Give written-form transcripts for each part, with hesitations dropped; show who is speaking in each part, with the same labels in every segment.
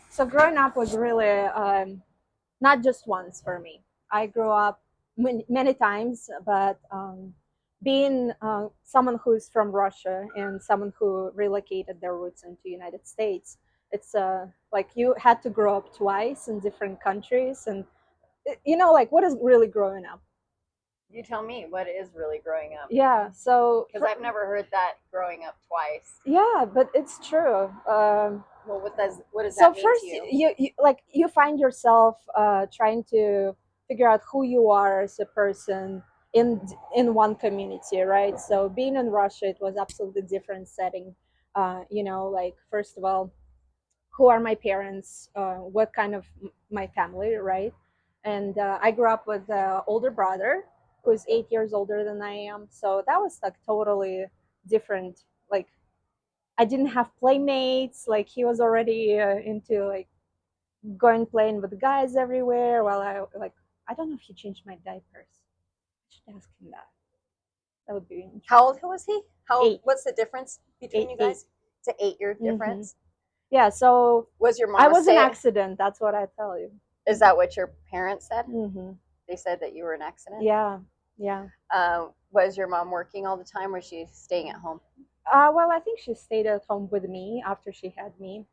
Speaker 1: So growing up was really not just once for me. I grew up many times, but being someone who's from Russia and someone who relocated their roots into the United States, it's like you had to grow up twice in different countries, and like what is really growing up?
Speaker 2: You tell me what is really growing up.
Speaker 1: Yeah, so
Speaker 2: Because I've never heard that growing up twice.
Speaker 1: yeah, but it's true.
Speaker 2: Well, what does
Speaker 1: So
Speaker 2: that mean to
Speaker 1: first,
Speaker 2: you?
Speaker 1: you find yourself trying to figure out who you are as a person in one community, right? So being in Russia, it was absolutely different setting. Like first of all, who are my parents? What kind of my family, right? And I grew up with an older brother who's 8 years older than I am, so that was like totally different. Like I didn't have playmates. Like he was already into like going playing with guys everywhere. While I don't know if he changed my diapers. I should ask him that. That would be
Speaker 2: How
Speaker 1: interesting.
Speaker 2: old was he? How old,
Speaker 1: Eight,
Speaker 2: what's the difference between
Speaker 1: eight,
Speaker 2: you
Speaker 1: eight.
Speaker 2: guys? It's an 8 year
Speaker 1: Mm-hmm.
Speaker 2: difference.
Speaker 1: Yeah. So
Speaker 2: Was your
Speaker 1: I
Speaker 2: mom a
Speaker 1: was an
Speaker 2: stay?
Speaker 1: accident. That's what I tell you.
Speaker 2: Is that what your parents said?
Speaker 1: Mm-hmm.
Speaker 2: They said that you were an accident.
Speaker 1: Yeah. Yeah.
Speaker 2: Was your mom working all the time, or was she staying at home?
Speaker 1: Well, I think she stayed at home with me after she had me.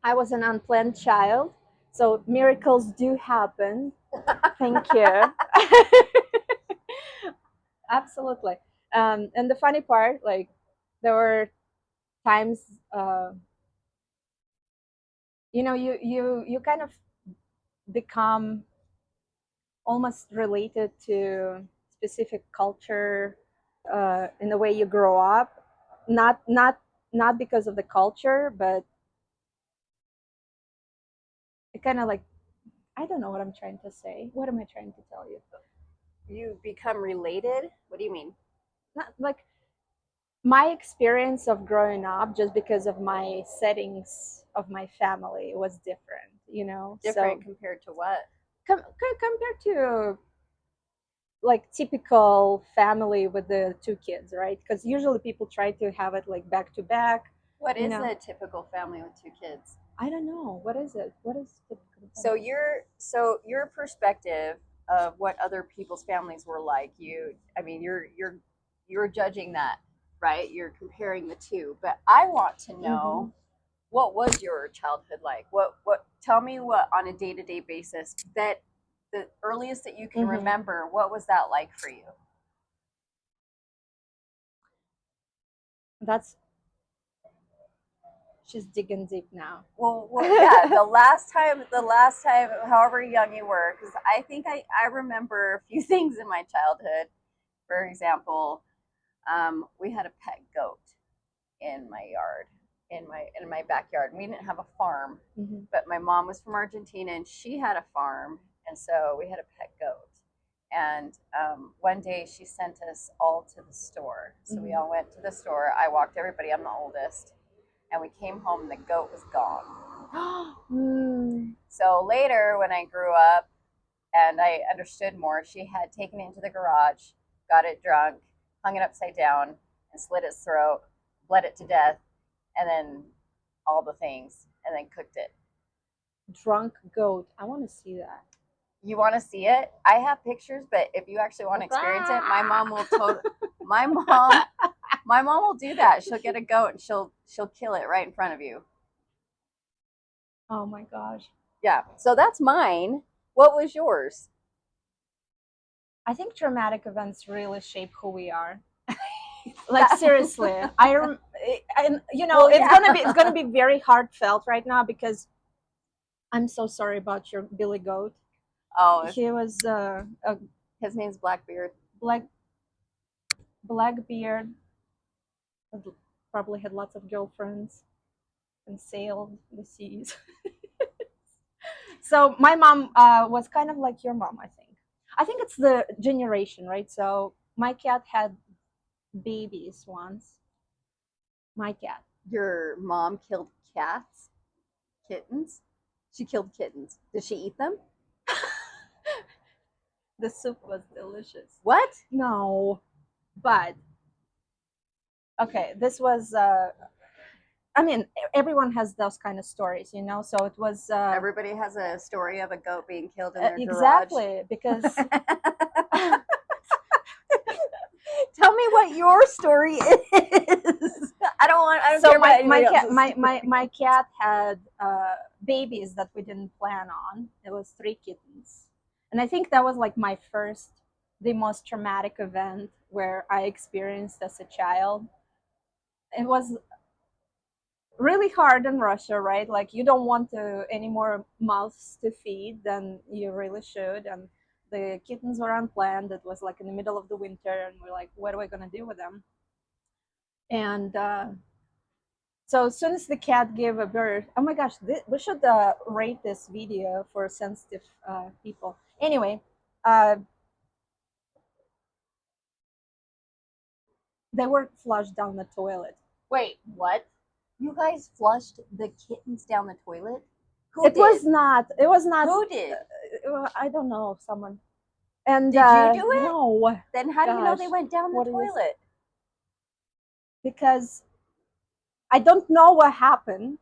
Speaker 1: I was an unplanned child, so miracles do happen. Thank you. Absolutely. And the funny part, like, there were times, you kind of become almost related to specific culture in the way you grow up. Not because of the culture, but it kind of like I don't know what I'm trying to say. What am I trying to tell you?
Speaker 2: You become related? What do you mean?
Speaker 1: Not like my experience of growing up just because of my settings of my family was different, so
Speaker 2: Different compared to what?
Speaker 1: compared to like typical family with the two kids, right? Because usually people try to have it like back to back,
Speaker 2: What
Speaker 1: you
Speaker 2: is
Speaker 1: know
Speaker 2: a typical family with two kids?
Speaker 1: I don't know what is it, what is typical
Speaker 2: So
Speaker 1: family.
Speaker 2: your perspective of what other people's families were like, I mean you're judging that, right? You're comparing the two. But I want to
Speaker 1: Hmm.
Speaker 2: know, what was your childhood like? What tell me, what on a day-to-day basis, that the earliest that you can
Speaker 1: Hmm.
Speaker 2: remember, what was that like for you?
Speaker 1: That's She's digging deep now.
Speaker 2: Well, yeah, the last time, however young you were, because I think I remember a few things in my childhood. For example, we had a pet goat in my yard, in my backyard. We didn't have a farm,
Speaker 1: Hmm.
Speaker 2: but my mom was from Argentina and she had a farm, and so we had a pet goat. And one day she sent us all to the store, so we
Speaker 1: Hmm.
Speaker 2: all went to the store. I walked everybody. I'm the oldest, and we came home and the goat was gone.
Speaker 1: Mm.
Speaker 2: So later, when I grew up and I understood more, she had taken it into the garage, got it drunk, hung it upside down, and slit its throat, bled it to death, and then all the things, and then cooked it.
Speaker 1: Drunk goat, I want to see that.
Speaker 2: You want to see it? I have pictures, but if you actually want to experience it, my mom will my mom my mom will do that. She'll get a goat and she'll kill it right in front of you.
Speaker 1: Oh my gosh.
Speaker 2: Yeah. So that's mine. What was yours?
Speaker 1: I think traumatic events really shape who we are. Like seriously, and
Speaker 2: Well,
Speaker 1: it's
Speaker 2: yeah.
Speaker 1: gonna be very heartfelt right now because I'm so sorry about your Billy Goat.
Speaker 2: Oh,
Speaker 1: He was a
Speaker 2: his name's Blackbeard.
Speaker 1: black black beard, probably had lots of girlfriends and sailed the seas. So my mom was kind of like your mom, I think. I think it's the generation, right? So my cat had babies once. My cat.
Speaker 2: Your mom killed cats, kittens. She killed kittens. Did she eat them?
Speaker 1: The soup was delicious.
Speaker 2: What?
Speaker 1: No, but okay, this was I mean, everyone has those kind of stories, you know. So it was
Speaker 2: Everybody has a story of a goat being killed in their garage.
Speaker 1: exactly because
Speaker 2: Tell me what your story is. I don't
Speaker 1: so
Speaker 2: care about anybody else's
Speaker 1: my cat had babies that we didn't plan on. It was three kittens, and I think that was like my first, the most traumatic event where I experienced as a child. It was really hard in Russia, right? Like you don't want to any more mouths to feed than you really should, and the kittens were unplanned. It was like in the middle of the winter, and we're like, what are we gonna do with them? And so as soon as the cat gave a birth, oh my gosh, we should rate this video for sensitive people. Anyway, uh, they were flushed down the toilet.
Speaker 2: Wait, what? You guys flushed the kittens down the toilet? Who
Speaker 1: It
Speaker 2: did?
Speaker 1: was not. It was not.
Speaker 2: Who did?
Speaker 1: I don't know. Someone. And
Speaker 2: Did you do it?
Speaker 1: no,
Speaker 2: Then how do you know they
Speaker 1: gosh,
Speaker 2: went down the
Speaker 1: what is
Speaker 2: toilet?
Speaker 1: because I don't know what happened,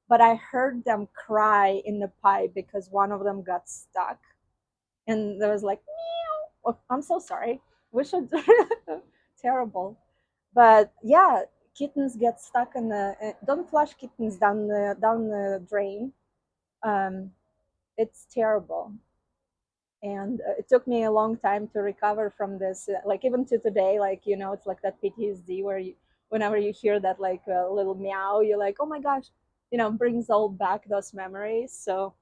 Speaker 1: but I heard them cry in the pipe because one of them got stuck, and there was like, meow. Oh, I'm so sorry. We should terrible, but yeah, kittens get stuck in the. Don't flush kittens down the drain. Um, it's terrible. And it took me a long time to recover from this, like even to today, like you know, it's like that PTSD where you, whenever you hear that like little meow, you're like, oh my gosh, you know, brings all back those memories. So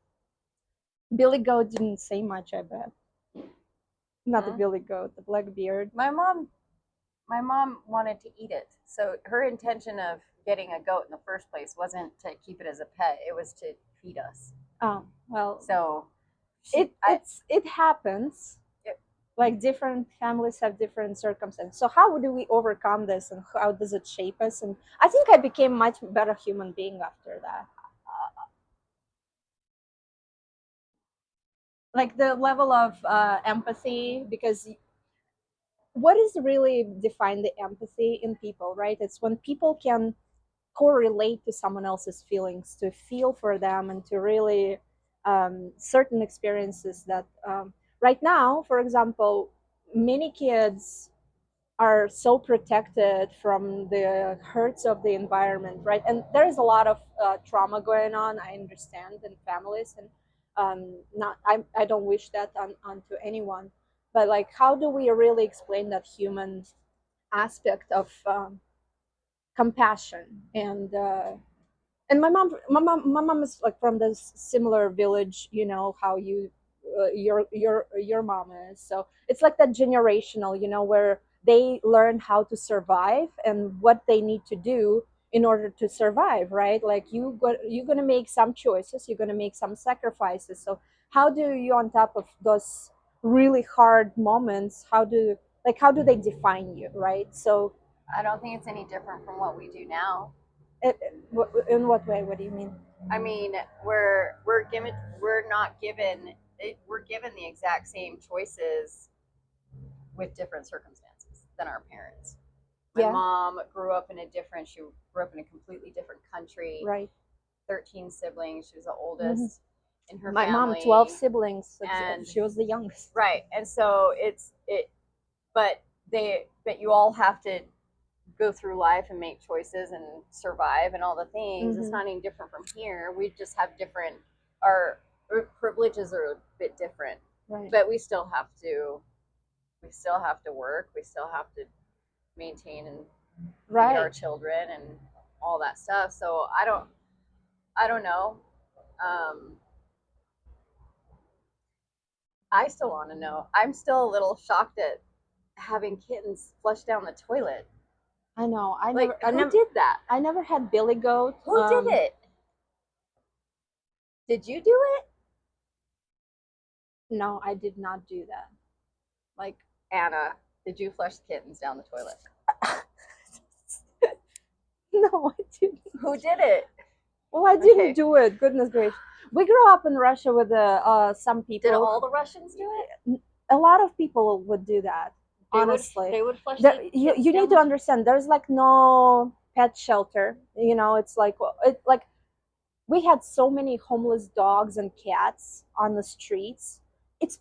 Speaker 1: Billy Goat didn't say much, I bet. Not the
Speaker 2: Hmm?
Speaker 1: Billy Goat, the Blackbeard.
Speaker 2: My mom wanted to eat it. So her intention of getting a goat in the first place wasn't to keep it as a pet. It was to feed us.
Speaker 1: Oh well,
Speaker 2: So I
Speaker 1: it happens.
Speaker 2: it,
Speaker 1: Like different families have different circumstances. So how do we overcome this, and how does it shape us? And I think I became much better human being after that. Like the level of empathy, because what is really define the empathy in people, right? It's when people can correlate to someone else's feelings, to feel for them, and to really certain experiences that right now, for example, many kids are so protected from the hurts of the environment, right? And there is a lot of trauma going on, I understand, in families, and not I don't wish that onto anyone, but like how do we really explain that human aspect of compassion and my mom is like from this similar village, you know how you your mom is, so it's like that generational, you know, where they learn how to survive and what they need to do in order to survive, right? Like you're going to make some choices, you're going to make some sacrifices. So how do you, on top of those really hard moments, how do they define you, right? So
Speaker 2: I don't think it's any different from what we do now.
Speaker 1: in what way? What do you mean?
Speaker 2: I mean, we're not given we're given the exact same choices with different circumstances than our parents. My
Speaker 1: Yeah,
Speaker 2: mom grew up in a different. She grew up in a completely different country.
Speaker 1: right.
Speaker 2: 13 siblings. She was the
Speaker 1: Hmm.
Speaker 2: oldest in her
Speaker 1: My mom, 12
Speaker 2: family,
Speaker 1: siblings.
Speaker 2: and
Speaker 1: She was the youngest.
Speaker 2: right. And so but you all have to go through life and make choices and survive and all the things. It's
Speaker 1: Hmm.
Speaker 2: not any different from here. We just have different. Our privileges are a bit different,
Speaker 1: Right.
Speaker 2: but we still have to. We still have to work. We still have to maintain and feed our
Speaker 1: Right.
Speaker 2: children and all that stuff. So I don't know. Um, I still want to know. I'm still a little shocked at having kittens flush down the toilet.
Speaker 1: I know.
Speaker 2: Like, who did that?
Speaker 1: I never had Billy Goat.
Speaker 2: Who did it? Did you do it?
Speaker 1: No, I did not do that. Like,
Speaker 2: Anna, did you flush the kittens down the toilet?
Speaker 1: no, I didn't.
Speaker 2: Who did it?
Speaker 1: Well, I didn't
Speaker 2: Okay.
Speaker 1: do it. Goodness gracious. We grew up in Russia with some
Speaker 2: Did
Speaker 1: people.
Speaker 2: all the Russians do it?
Speaker 1: A lot of people would do that.
Speaker 2: They would
Speaker 1: Honestly,
Speaker 2: they would flush the
Speaker 1: you
Speaker 2: kittens
Speaker 1: you
Speaker 2: down
Speaker 1: need to
Speaker 2: the
Speaker 1: understand. There's like no pet shelter. It's like, we had so many homeless dogs and cats on the streets. It's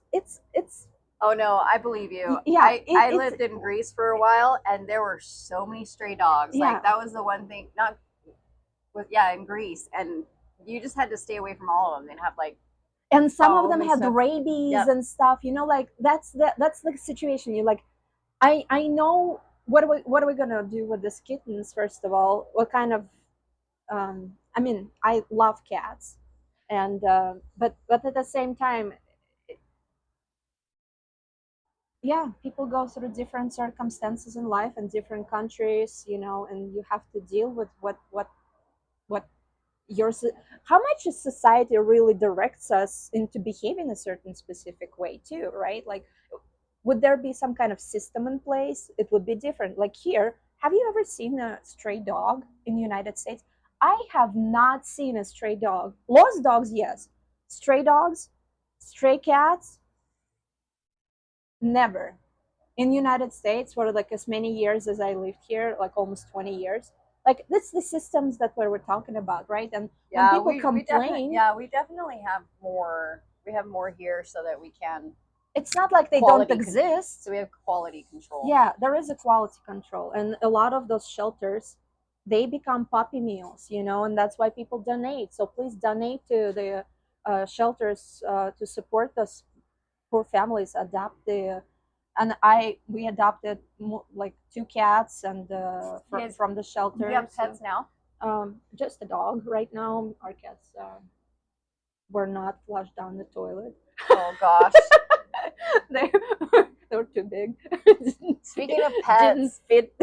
Speaker 2: Oh no, I believe you.
Speaker 1: yeah,
Speaker 2: I lived in Greece for a while, and there were so many stray dogs.
Speaker 1: yeah.
Speaker 2: Like that was the one thing. Not with yeah in Greece, and you just had to stay away from all of them. They'd have like
Speaker 1: And some of them
Speaker 2: foam and
Speaker 1: had
Speaker 2: stuff.
Speaker 1: rabies
Speaker 2: Yep.
Speaker 1: and stuff. Like that's the situation. You like, I know, what are we gonna do with these kittens? First of all, what kind of, I mean, I love cats, and but at the same time, yeah, people go through different circumstances in life and different countries, and you have to deal with what your how much society really directs us into behaving a certain specific way too, right? Like, would there be some kind of system in place? It would be different. Like here, have you ever seen a stray dog in the United States? I have not seen a stray dog. Lost dogs, yes. Stray dogs, stray cats, never. In the United States, for like as many years as I lived here, like almost 20 years, like that's the systems that we're talking about, right? And when
Speaker 2: Yeah,
Speaker 1: people complain,
Speaker 2: we definitely have more. We have more here so that we can
Speaker 1: it's not like they don't
Speaker 2: quality con-
Speaker 1: exist.
Speaker 2: so we have quality control.
Speaker 1: Yeah, there is a quality control, and a lot of those shelters, they become puppy meals, and that's why people donate. So please donate to the shelters to support those poor families. Adopt the And we adopted like two cats and
Speaker 2: Yes.
Speaker 1: from the
Speaker 2: Do you
Speaker 1: shelter.
Speaker 2: have
Speaker 1: So
Speaker 2: pets now?
Speaker 1: just a dog right now. Our cats were not flushed down the toilet.
Speaker 2: Oh gosh.
Speaker 1: they they were too big.
Speaker 2: Speaking of
Speaker 1: Didn't
Speaker 2: pets,
Speaker 1: fit.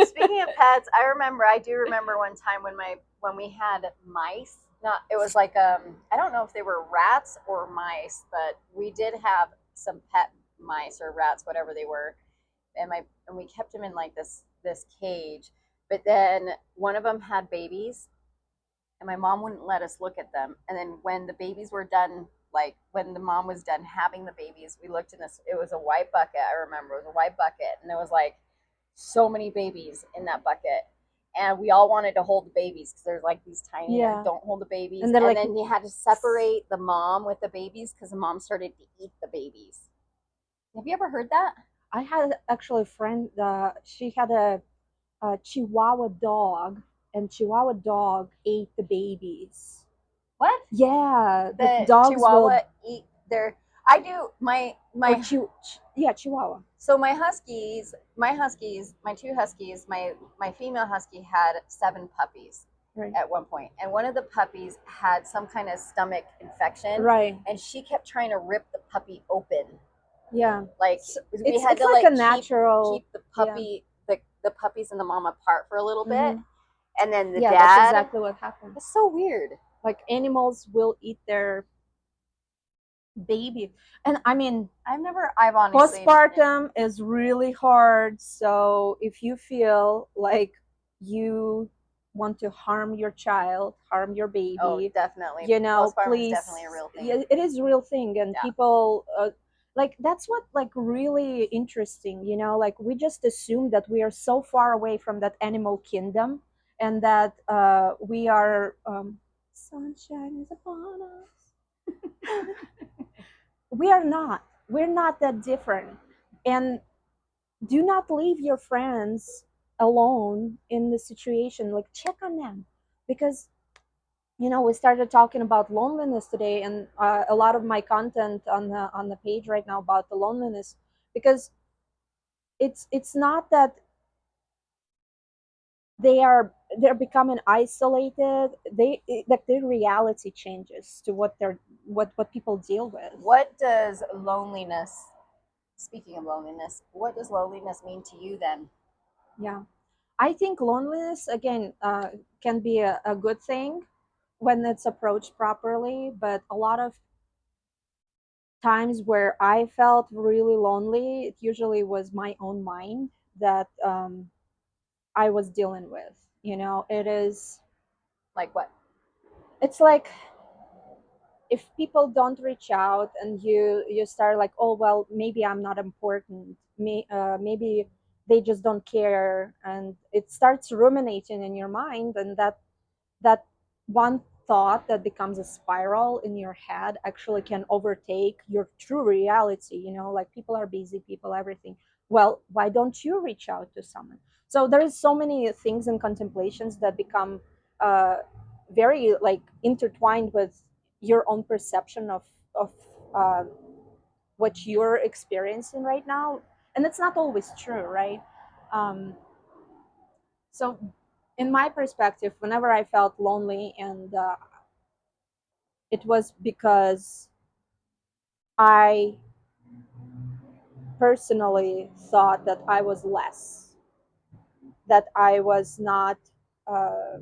Speaker 2: speaking of pets, I do remember one time when we had mice. Not it was like I don't know if they were rats or mice, but we did have some pet mice or rats, whatever they were, and we kept them in like this cage. But then one of them had babies, and my mom wouldn't let us look at them. And then when the babies were done, like when the mom was done having the babies, we looked in this. It was a white bucket. I remember it was a white bucket, and there was like so many babies in that bucket. And we all wanted to hold the babies because there's like these tiny
Speaker 1: Yeah,
Speaker 2: don't hold the babies.
Speaker 1: and they're
Speaker 2: And
Speaker 1: like,
Speaker 2: then you had to separate the mom with the babies because the mom started to eat the babies. Have you ever heard that?
Speaker 1: I had actually a friend. She had a Chihuahua dog, and Chihuahua dog ate the babies.
Speaker 2: What?
Speaker 1: Yeah, the
Speaker 2: The
Speaker 1: dogs
Speaker 2: Chihuahua
Speaker 1: will,
Speaker 2: eat their. I do
Speaker 1: or
Speaker 2: my
Speaker 1: yeah, Chihuahua.
Speaker 2: So my two huskies, my female husky had 7 puppies
Speaker 1: Right.
Speaker 2: at one point, and one of the puppies had some kind of stomach infection,
Speaker 1: Right.
Speaker 2: and she kept trying to rip the puppy open.
Speaker 1: Yeah.
Speaker 2: Like
Speaker 1: So
Speaker 2: we
Speaker 1: it's
Speaker 2: had
Speaker 1: it's
Speaker 2: to
Speaker 1: like
Speaker 2: like
Speaker 1: a natural.
Speaker 2: keep
Speaker 1: Yeah.
Speaker 2: the puppies and the mom apart for a little bit,
Speaker 1: Hmm.
Speaker 2: and then the
Speaker 1: Yeah, that's
Speaker 2: dad.
Speaker 1: exactly what happened.
Speaker 2: It's so weird.
Speaker 1: Like animals will eat their baby, and I mean,
Speaker 2: I've honestly.
Speaker 1: postpartum is really hard. So if you feel like you want to harm your child, harm your
Speaker 2: Oh,
Speaker 1: baby,
Speaker 2: definitely. Postpartum is
Speaker 1: please,
Speaker 2: definitely a real thing.
Speaker 1: yeah, it is a real thing. And
Speaker 2: Yeah.
Speaker 1: people, like, that's what, like, really interesting, like, we just assume that we are so far away from that animal kingdom, and that we are, sunshine is upon us. We're not that different. And do not leave your friends alone in the situation. Like, check on them, because we started talking about loneliness today, and a lot of my content on the page right now about the loneliness, because it's not that they're becoming isolated. Like, their reality changes to what people deal with.
Speaker 2: What does loneliness, speaking of loneliness, what does loneliness mean to you then?
Speaker 1: Yeah, I think loneliness, again, can be a good thing when it's approached properly, but a lot of times where I felt really lonely, it usually was my own mind that I was dealing with.
Speaker 2: Like what?
Speaker 1: It's like, if people don't reach out, and you start like, oh well, maybe I'm not important, maybe they just don't care, and it starts ruminating in your mind, and that one thought that becomes a spiral in your head actually can overtake your true reality. Like, people are busy, people everything. Well, why don't you reach out to someone? So there is so many things and contemplations that become uh, very like intertwined with your own perception of uh, what you're experiencing right now, and it's not always true, right? um, so in my perspective, whenever I felt lonely, and it was because I personally thought that I was less, that I was not, uh,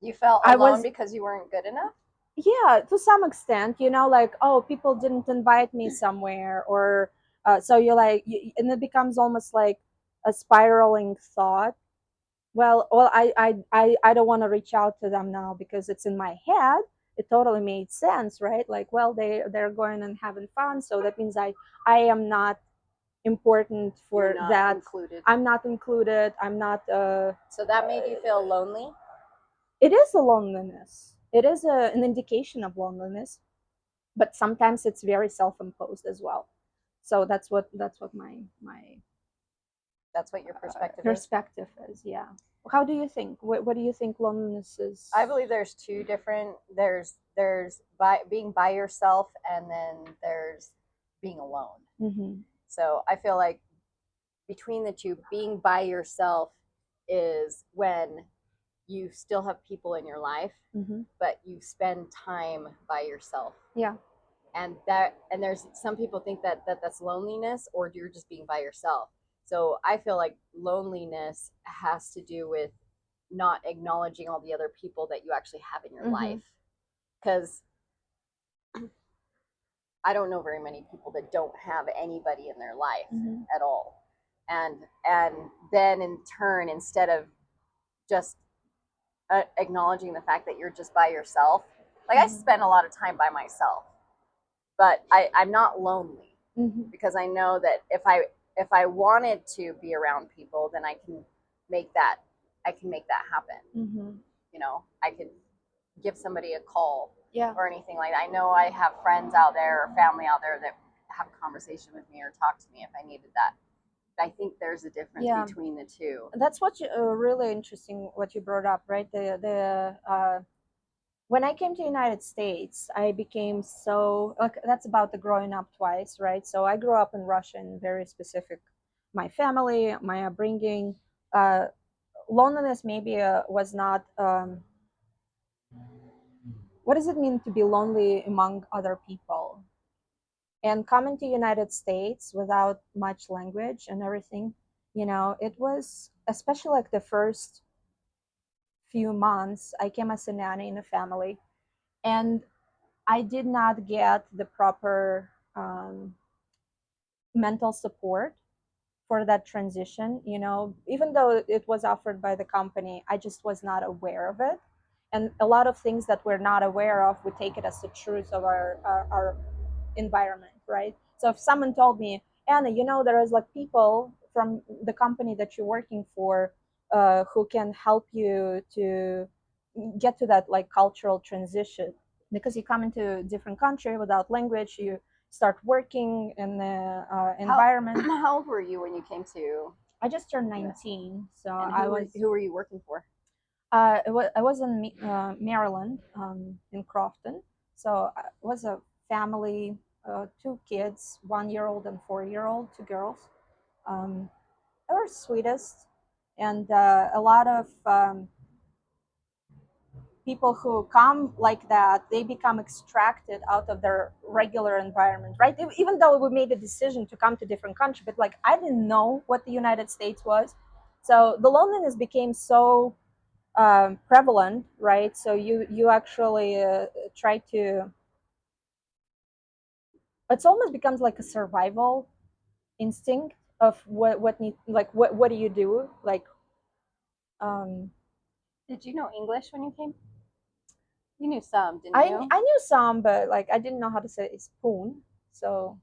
Speaker 2: You felt
Speaker 1: I
Speaker 2: alone
Speaker 1: was,
Speaker 2: because you weren't good enough?
Speaker 1: yeah, to some extent, like, oh, people didn't invite me somewhere, or so you're like, and it becomes almost like a spiraling thought. Well, I don't want to reach out to them now because it's in my head. It totally made sense, right? Like, well, they're going and having fun, so that means I am not important
Speaker 2: You're
Speaker 1: for
Speaker 2: not
Speaker 1: that.
Speaker 2: included.
Speaker 1: I'm not included. I'm not.
Speaker 2: So that made you feel lonely?
Speaker 1: It is a loneliness. It is an indication of loneliness, but sometimes it's very self-imposed as well. So that's what my
Speaker 2: That's what your perspective is?
Speaker 1: perspective is. Yeah. How do you think? What do you think loneliness is?
Speaker 2: I believe there's two different, there's being by yourself, and then there's being alone.
Speaker 1: Mm-hmm.
Speaker 2: So I feel like between the two, being by yourself is when you still have people in your life,
Speaker 1: Mm-hmm.
Speaker 2: but you spend time by yourself.
Speaker 1: Yeah.
Speaker 2: And there's some people think that's loneliness, or you're just being by yourself. So I feel like loneliness has to do with not acknowledging all the other people that you actually have in your
Speaker 1: Mm-hmm.
Speaker 2: life. Because I don't know very many people that don't have anybody in their life
Speaker 1: Mm-hmm.
Speaker 2: at all. And then in turn, instead of just acknowledging the fact that you're just by yourself, like I
Speaker 1: Mm-hmm.
Speaker 2: spend a lot of time by myself, but I'm not lonely,
Speaker 1: Mm-hmm.
Speaker 2: because I know that if I wanted to be around people, then I can make that happen.
Speaker 1: Mm-hmm.
Speaker 2: I could give somebody a call
Speaker 1: Yeah.
Speaker 2: or anything like that. I know I have friends out there or family out there that have a conversation with me or talk to me if I needed that. But I think there's a difference
Speaker 1: Yeah.
Speaker 2: between the two.
Speaker 1: That's what really interesting what you brought up, right? The when I came to United States, I became so like that's about the growing up twice, right? So I grew up in Russia, and very specific, my family, my upbringing. Uh, Loneliness maybe was not. What does it mean to be lonely among other people? And coming to United States without much language and everything, it was especially like the first few months. I came as a nanny in a family, and I did not get the proper mental support for that transition. Even though it was offered by the company, I just was not aware of it. And a lot of things that we're not aware of, we take it as the truth of our environment, right? So if someone told me, Anna, there is like people from the company that you're working for who can help you to get to that like cultural transition, because you come into a different country without language, you start working in the environment.
Speaker 2: How old were you when you came to?
Speaker 1: I just turned 19, so
Speaker 2: And
Speaker 1: I was
Speaker 2: who were you working for?
Speaker 1: I was in Maryland, in Crofton. So it was a family, two kids, 1 year old and 4 year old, two girls. Um, they were sweetest, and a lot of people who come like that, they become extracted out of their regular environment, right? Even though we made a decision to come to different country, but like I didn't know what the United States was, so the loneliness became so prevalent, right? So you actually try to. It's almost becomes like a survival instinct of what need like what do you do like. Um,
Speaker 2: Did you know English when you came? You knew some, didn't
Speaker 1: I
Speaker 2: you?
Speaker 1: I knew some, but like I didn't know how to say spoon. So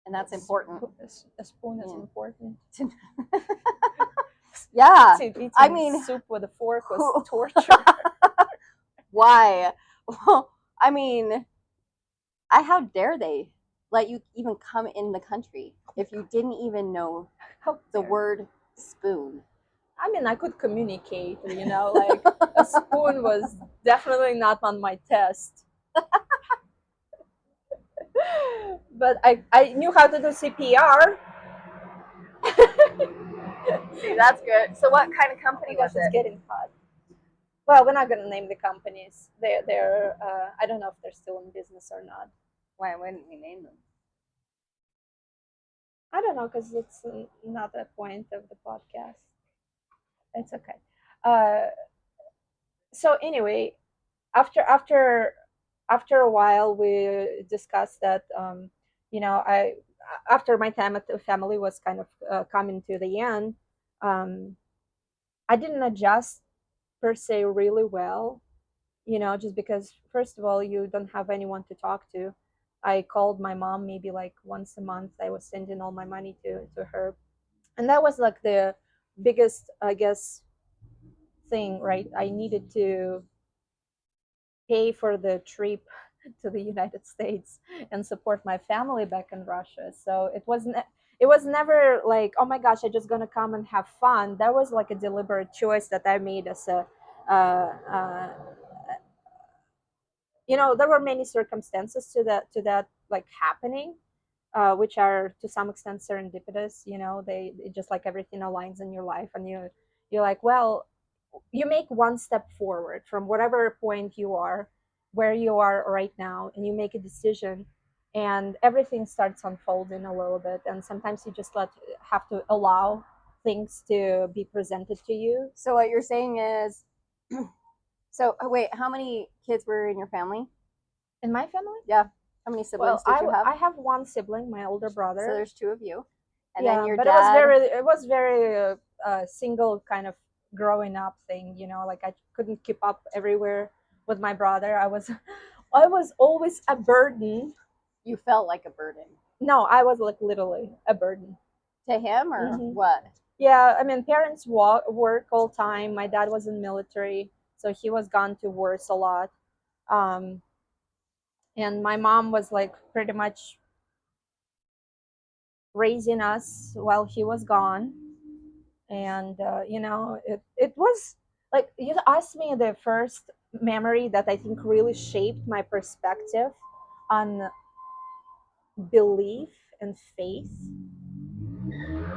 Speaker 2: and that's important.
Speaker 1: A spoon is
Speaker 2: Yeah.
Speaker 1: important.
Speaker 2: Yeah,
Speaker 1: Eating
Speaker 2: I mean,
Speaker 1: soup with a fork
Speaker 2: who-
Speaker 1: was torture.
Speaker 2: why? Well, I mean, how dare they let you even come in the country if you didn't even know
Speaker 1: How
Speaker 2: the
Speaker 1: dare.
Speaker 2: word spoon?
Speaker 1: I mean, I could communicate, you know, like a spoon was definitely not on my test. But I knew how to do CPR.
Speaker 2: See, that's good. So, what kind of
Speaker 1: Oh my
Speaker 2: company
Speaker 1: gosh,
Speaker 2: was
Speaker 1: it's
Speaker 2: it?
Speaker 1: getting hot. Well, we're not gonna name the companies. They're I don't know if they're still in business or not.
Speaker 2: Why wouldn't we name them?
Speaker 1: I don't know because it's not the point of the podcast. It's okay. Uh, so anyway, after a while, we discussed that you know I after my time at the family was kind of coming to the end. Um, I didn't adjust per se really well, you know, just because first of all you don't have anyone to talk to. I called my mom maybe like once a month. I was sending all my money to her, and that was like the biggest, I guess, thing, right? I needed to pay for the trip to the United States and support my family back in Russia. So it was never like, oh my gosh, I'm just gonna come and have fun. That was like a deliberate choice that I made as a uh, uh, you know, there were many circumstances to that like happening, which are to some extent serendipitous. You know, they just like everything aligns in your life, and you're like, well, you make one step forward from whatever point you are, where you are right now, and you make a decision, and everything starts unfolding a little bit. And sometimes you just have to allow things to be presented to you.
Speaker 2: So, what you're saying is, so wait, how many kids were in your family?
Speaker 1: In my family,
Speaker 2: Yeah. How many
Speaker 1: well,
Speaker 2: siblings did you have?
Speaker 1: I have one sibling, my older
Speaker 2: So
Speaker 1: brother.
Speaker 2: there's two of you, and then
Speaker 1: Yeah,
Speaker 2: your
Speaker 1: but
Speaker 2: dad.
Speaker 1: it was very single kind of growing up thing, you know, like I couldn't keep up everywhere with my brother. I was always a burden.
Speaker 2: You felt like a burden
Speaker 1: No, I was like literally a burden.
Speaker 2: to him, or
Speaker 1: Hmm.
Speaker 2: what?
Speaker 1: Yeah, I mean, parents work all time. My dad was in military, so he was gone to wars a lot. Um, and my mom was like pretty much raising us while he was gone. And you know, it was like you asked me the first memory that I think really shaped my perspective on belief and faith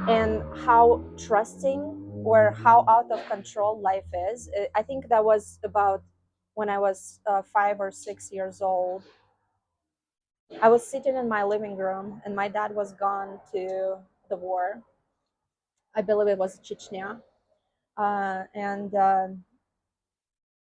Speaker 1: and how trusting or how out of control life is. I think that was about when I was 5 or 6 years old. I was sitting in my living room and my dad was gone to the war. I believe it was Chechnya. And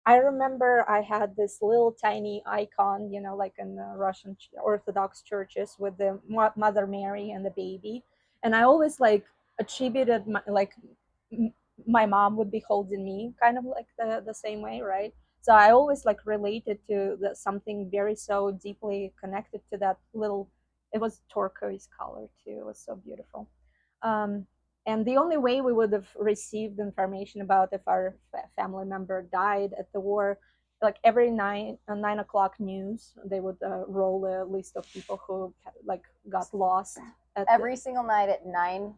Speaker 1: I remember I had this little tiny icon, you know, like in the Russian Orthodox churches with the Mother Mary and the baby, and I always like attributed m- my mom would be holding me, kind of like the same way, right? So I always like related to something very so deeply connected to that little. It was turquoise color too. It was so beautiful. Um, and the only way we would have received information about if our family member died at the war, like every 9 o'clock news, they would roll a list of people who like got lost at
Speaker 2: Every single night at 9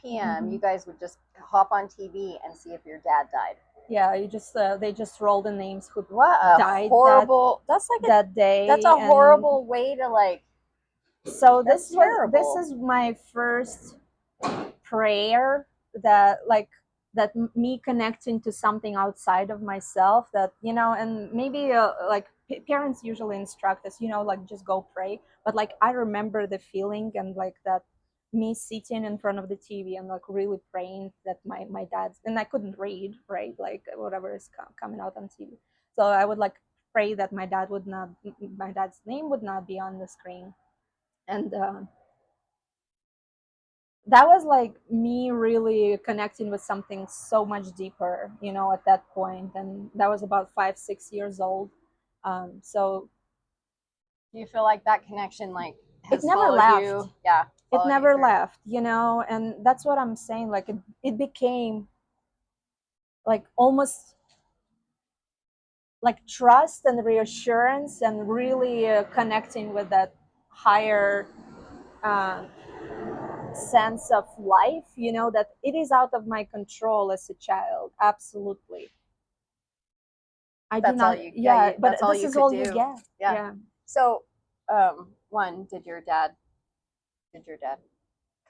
Speaker 2: p.m., you guys would just hop on TV and see if your dad died.
Speaker 1: Yeah, you just they just roll the names who
Speaker 2: What a
Speaker 1: died
Speaker 2: horrible! That's like
Speaker 1: that day.
Speaker 2: that's a
Speaker 1: And
Speaker 2: horrible way to like.
Speaker 1: so
Speaker 2: That's
Speaker 1: this
Speaker 2: terrible.
Speaker 1: is my first prayer, that like that me connecting to something outside of myself, that you know. And maybe like parents usually instruct us, you know, like just go pray, but like I remember the feeling and like that me sitting in front of the TV and like really praying that my dad's, and I couldn't read, right, like whatever is coming out on TV. So I would like pray that my dad's name would not be on the screen. And that was like me really connecting with something so much deeper, you know, at that point. And that was about 5 6 years old. So
Speaker 2: Do you feel like that connection like
Speaker 1: it
Speaker 2: has
Speaker 1: never
Speaker 2: followed
Speaker 1: left.
Speaker 2: you? Yeah.
Speaker 1: it
Speaker 2: followed you
Speaker 1: never
Speaker 2: through.
Speaker 1: left, you know. And that's what I'm saying, like it became like almost like trust and reassurance and really connecting with that higher uh, sense of life, you know, that it is out of my control as a child. Absolutely. I do
Speaker 2: That's all
Speaker 1: not,
Speaker 2: you. Yeah,
Speaker 1: yeah, but
Speaker 2: that's all
Speaker 1: this
Speaker 2: you
Speaker 1: is
Speaker 2: could
Speaker 1: all you
Speaker 2: do.
Speaker 1: get.
Speaker 2: Yeah.
Speaker 1: Yeah.
Speaker 2: So, one, did your dad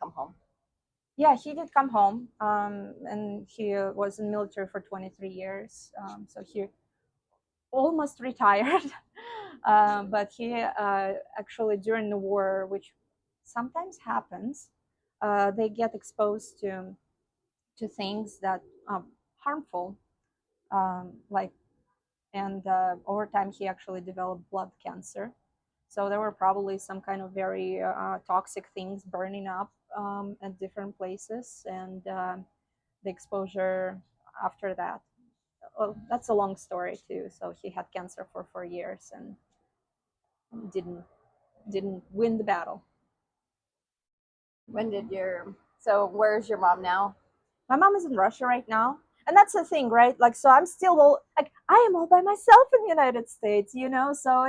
Speaker 2: come home?
Speaker 1: Yeah, he did come home, and he was in the military for 23 years. So he almost retired. But he actually, during the war, which sometimes happens, they get exposed to things that harmful, like, and over time he actually developed blood cancer. So there were probably some kind of very toxic things burning up at different places, and the exposure after that. Well, that's a long story too. So he had cancer for 4 years and didn't didn't win the battle.
Speaker 2: When did your so where's your mom now?
Speaker 1: My mom is in Russia right now, and that's the thing, right? Like, so I'm still all like I am all by myself in the United States, you know. So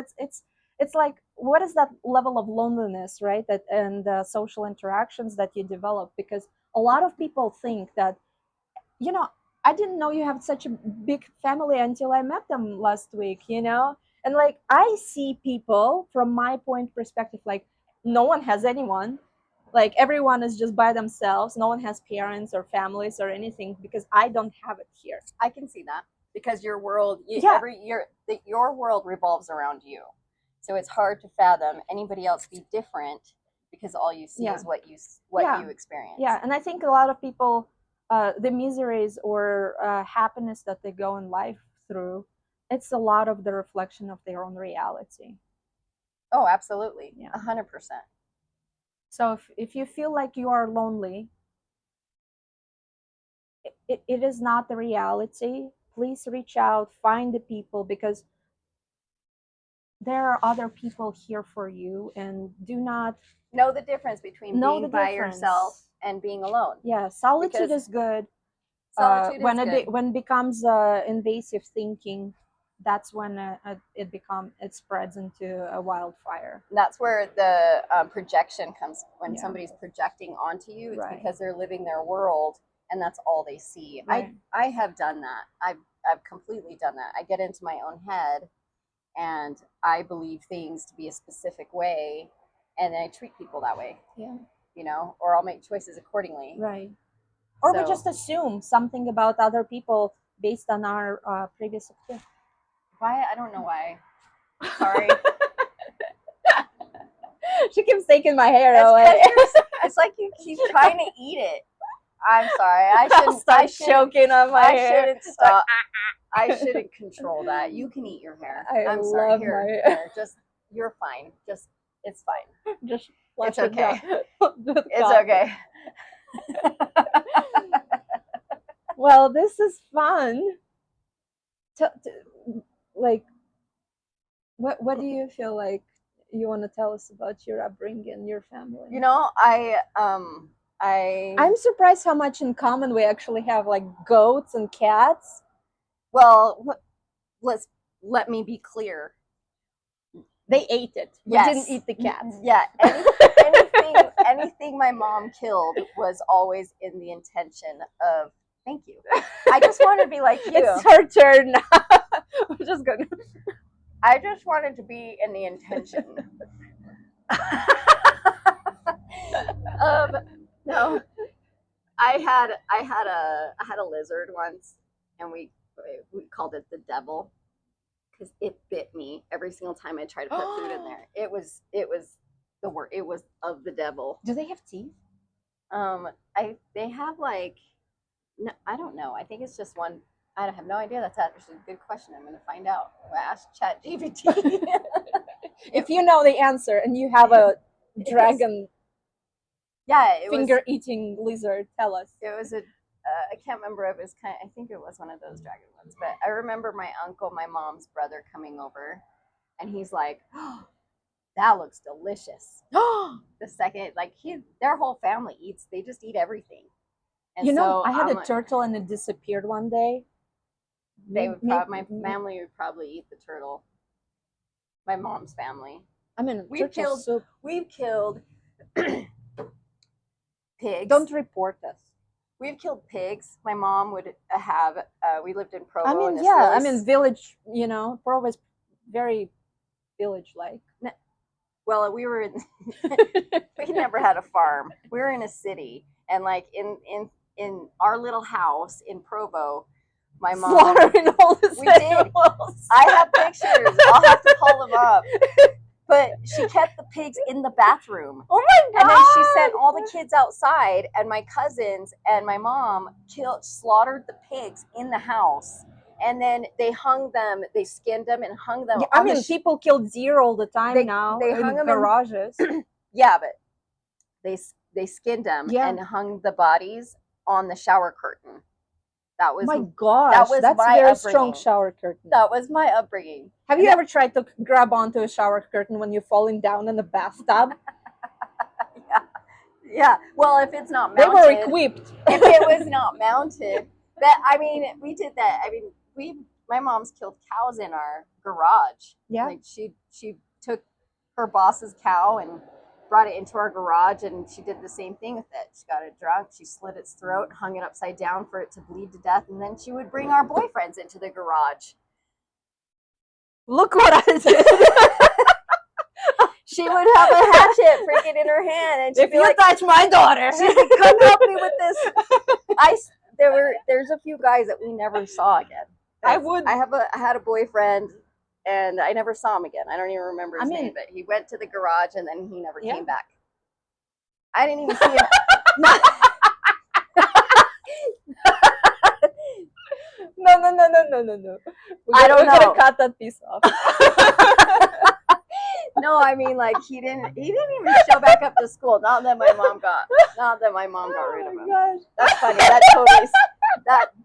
Speaker 1: it's like, what is that level of loneliness, right? That and social interactions that you develop, because a lot of people think that, you know, I didn't know you have such a big family until I met them last week, you know? And like I see people from my point perspective, like no one has anyone. Like everyone is just by themselves. No one has parents or families or anything, because I don't have it here.
Speaker 2: I can see that because your world,
Speaker 1: Yeah,
Speaker 2: your world revolves around you, so it's hard to fathom anybody else be different because all you see
Speaker 1: yeah,
Speaker 2: is what
Speaker 1: yeah,
Speaker 2: you experience.
Speaker 1: yeah. And I think a lot of people, the miseries or happiness that they go in life through, it's a lot of the reflection of their own reality.
Speaker 2: Oh, absolutely,
Speaker 1: Yeah.
Speaker 2: 100%.
Speaker 1: So if you feel like you are lonely, it is not the reality. Please reach out, find the people, because there are other people here for you, and do not
Speaker 2: Know the difference between
Speaker 1: know the
Speaker 2: being by yourself
Speaker 1: difference.
Speaker 2: and being alone,
Speaker 1: Yeah, solitude
Speaker 2: because
Speaker 1: is good.
Speaker 2: solitude is good.
Speaker 1: When it becomes invasive thinking, that's when it spreads into a wildfire.
Speaker 2: That's where the projection comes, when
Speaker 1: Yeah,
Speaker 2: somebody's projecting onto you. It's
Speaker 1: right,
Speaker 2: because they're living their world and that's all they see. I
Speaker 1: right,
Speaker 2: I have done that. I've completely done that. I get into my own head and I believe things to be a specific way, and then I treat people that way,
Speaker 1: yeah,
Speaker 2: or I'll make choices accordingly.
Speaker 1: right. Or we
Speaker 2: So
Speaker 1: just assume something about other people based on our previous experience.
Speaker 2: why, I don't know why. Sorry.
Speaker 1: She keeps taking my hair
Speaker 2: It's
Speaker 1: away.
Speaker 2: because it's like you keep trying to eat it. I'm sorry.
Speaker 1: I'll start choking on my
Speaker 2: I
Speaker 1: hair.
Speaker 2: shouldn't stop. I shouldn't control that. You can eat your hair.
Speaker 1: I
Speaker 2: I'm sorry.
Speaker 1: love my
Speaker 2: Here,
Speaker 1: hair.
Speaker 2: here. Just, you're fine. Just, it's fine.
Speaker 1: Just
Speaker 2: It's
Speaker 1: flush it down.
Speaker 2: okay. It's okay.
Speaker 1: Well, this is fun. Like, what do you feel like you want to tell us about your upbringing, your family?
Speaker 2: I
Speaker 1: I'm surprised how much in common we actually have, like goats and cats.
Speaker 2: well, let's let me be clear.
Speaker 1: They ate it. We didn't
Speaker 2: Yes.
Speaker 1: eat the cats.
Speaker 2: Yeah. Anything my mom killed was always in the intention of, thank you. I just want to be like you.
Speaker 1: It's her turn now. I'm just gonna.
Speaker 2: I just wanted to be in the intention. No, I had a lizard once, and we called it the devil because it bit me every single time I tried to put food in there. It was the word. It was of the devil.
Speaker 1: Do they have teeth?
Speaker 2: They have like, no, I don't know. I think it's just one. I have no idea. That's actually a good question. I'm going to find out. I'll ask ChatGPT.
Speaker 1: If you know the answer and you have a dragon
Speaker 2: Yeah, it was.
Speaker 1: finger eating lizard, tell us.
Speaker 2: It was a. I can't remember if it was kind. I think it was one of those dragon ones. But I remember my uncle, my mom's brother, coming over, and he's like, oh, that looks delicious. The second, like their whole family eats, they just eat everything. And
Speaker 1: You know,
Speaker 2: so
Speaker 1: I had
Speaker 2: I'm
Speaker 1: a
Speaker 2: like,
Speaker 1: turtle and it disappeared one day.
Speaker 2: they
Speaker 1: Maybe,
Speaker 2: would my family would probably eat the turtle. My mom's family.
Speaker 1: I mean,
Speaker 2: We've
Speaker 1: turtle
Speaker 2: killed
Speaker 1: soup.
Speaker 2: we've killed pigs.
Speaker 1: Don't report us.
Speaker 2: We've killed pigs. My mom would have. We lived in Provo.
Speaker 1: I mean,
Speaker 2: and
Speaker 1: yeah,
Speaker 2: really
Speaker 1: I mean, village. You know, Provo is very village-like.
Speaker 2: well, we were in. We never had a farm. We were in a city, and like in our little house in Provo, my mom
Speaker 1: slaughtering all the
Speaker 2: we
Speaker 1: animals.
Speaker 2: did. I have pictures. I'll have to pull them up. But she kept the pigs in the bathroom.
Speaker 1: Oh my god!
Speaker 2: And then she sent all the kids outside, and my cousins and my mom slaughtered the pigs in the house. And then they hung them, they skinned them and hung them.
Speaker 1: Yeah, I mean, people kill deer all the time now.
Speaker 2: They
Speaker 1: in
Speaker 2: hung them
Speaker 1: garages.
Speaker 2: Yeah, but they skinned them
Speaker 1: Yeah.
Speaker 2: and hung the bodies on the shower curtain. That was
Speaker 1: My gosh,
Speaker 2: was
Speaker 1: that's
Speaker 2: my
Speaker 1: very
Speaker 2: upbringing.
Speaker 1: strong shower curtain.
Speaker 2: That was my upbringing.
Speaker 1: Have you ever tried to grab onto a shower curtain when you're falling down in the bathtub?
Speaker 2: Yeah. Well, if it's not
Speaker 1: They
Speaker 2: mounted,
Speaker 1: were equipped.
Speaker 2: If it was not mounted, that I mean, we did that. I mean, my mom's killed cows in our garage.
Speaker 1: Yeah.
Speaker 2: Like she took her boss's cow and brought it into our garage, and she did the same thing with it. She got it drunk, she slit its throat, hung it upside down for it to bleed to death, and then she would bring our boyfriends into the garage.
Speaker 1: Look what I did.
Speaker 2: She would have a hatchet freaking in her hand, and she'd
Speaker 1: If
Speaker 2: be
Speaker 1: you
Speaker 2: like,
Speaker 1: touch my daughter,
Speaker 2: she's like, come help me with this. There's a few guys that we never saw again. I had a boyfriend, and I never saw him again. I don't even remember his name, but he went to the garage and then he never came back. I didn't even see him.
Speaker 1: No.
Speaker 2: I don't know.
Speaker 1: We're gonna cut that piece off.
Speaker 2: No, I mean, like he didn't even show back up to school. Not that my mom got rid of him.
Speaker 1: Gosh.
Speaker 2: That's funny.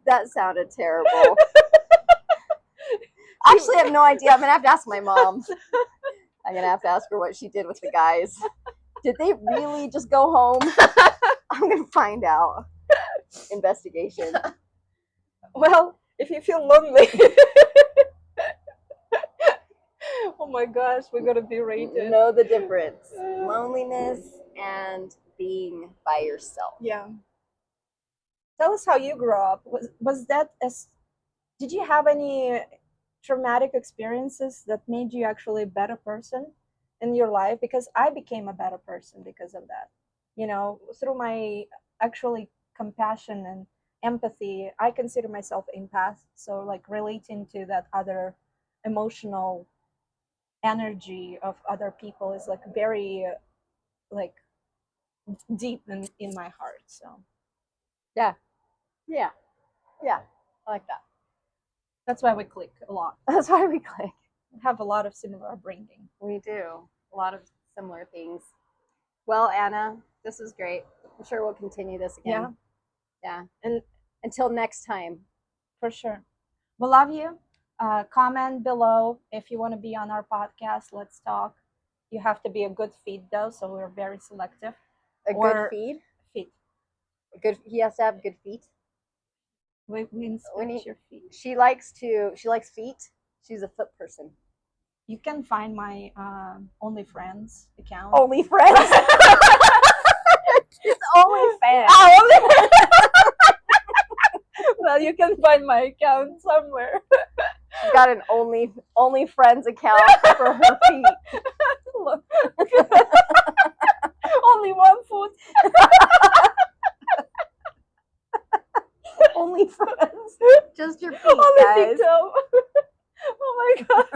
Speaker 2: That sounded terrible. Actually, I have no idea. I'm gonna have to ask my mom. I'm gonna have to ask her what she did with the guys. Did they really just go home? I'm gonna find out. Investigation.
Speaker 1: Well, if you feel lonely. Oh my gosh, we're gonna be rated.
Speaker 2: Know the difference. Loneliness and being by yourself.
Speaker 1: Yeah. Tell us how you grew up. Was that did you have any traumatic experiences that made you actually a better person in your life? Because I became a better person because of that. You know, through my actually compassion and empathy, I consider myself empath. So like relating to that other emotional energy of other people is like very like deep in my heart. So
Speaker 2: yeah I like that.
Speaker 1: That's why we click a lot.
Speaker 2: That's why we click.
Speaker 1: We have a lot of similar upbringing.
Speaker 2: We do a lot of similar things. Well, Anna, this was great. I'm sure we'll continue this again. Yeah and until next time.
Speaker 1: For sure. We love you. Comment below if you want to be on our podcast. Let's talk. You have to be a good feed though, so we're very selective.
Speaker 2: Good feed?
Speaker 1: Feet.
Speaker 2: He has to have good feet.
Speaker 1: We inspect your feet.
Speaker 2: She likes feet. She's a foot person.
Speaker 1: You can find my OnlyFriends account.
Speaker 2: OnlyFriends? It's OnlyFans.
Speaker 1: Well, you can find my account somewhere.
Speaker 2: She's got an OnlyFriends account for her feet.
Speaker 1: Only one foot.
Speaker 2: OnlyFriends. Just your feet,
Speaker 1: Only
Speaker 2: guys.
Speaker 1: feet. Oh my god.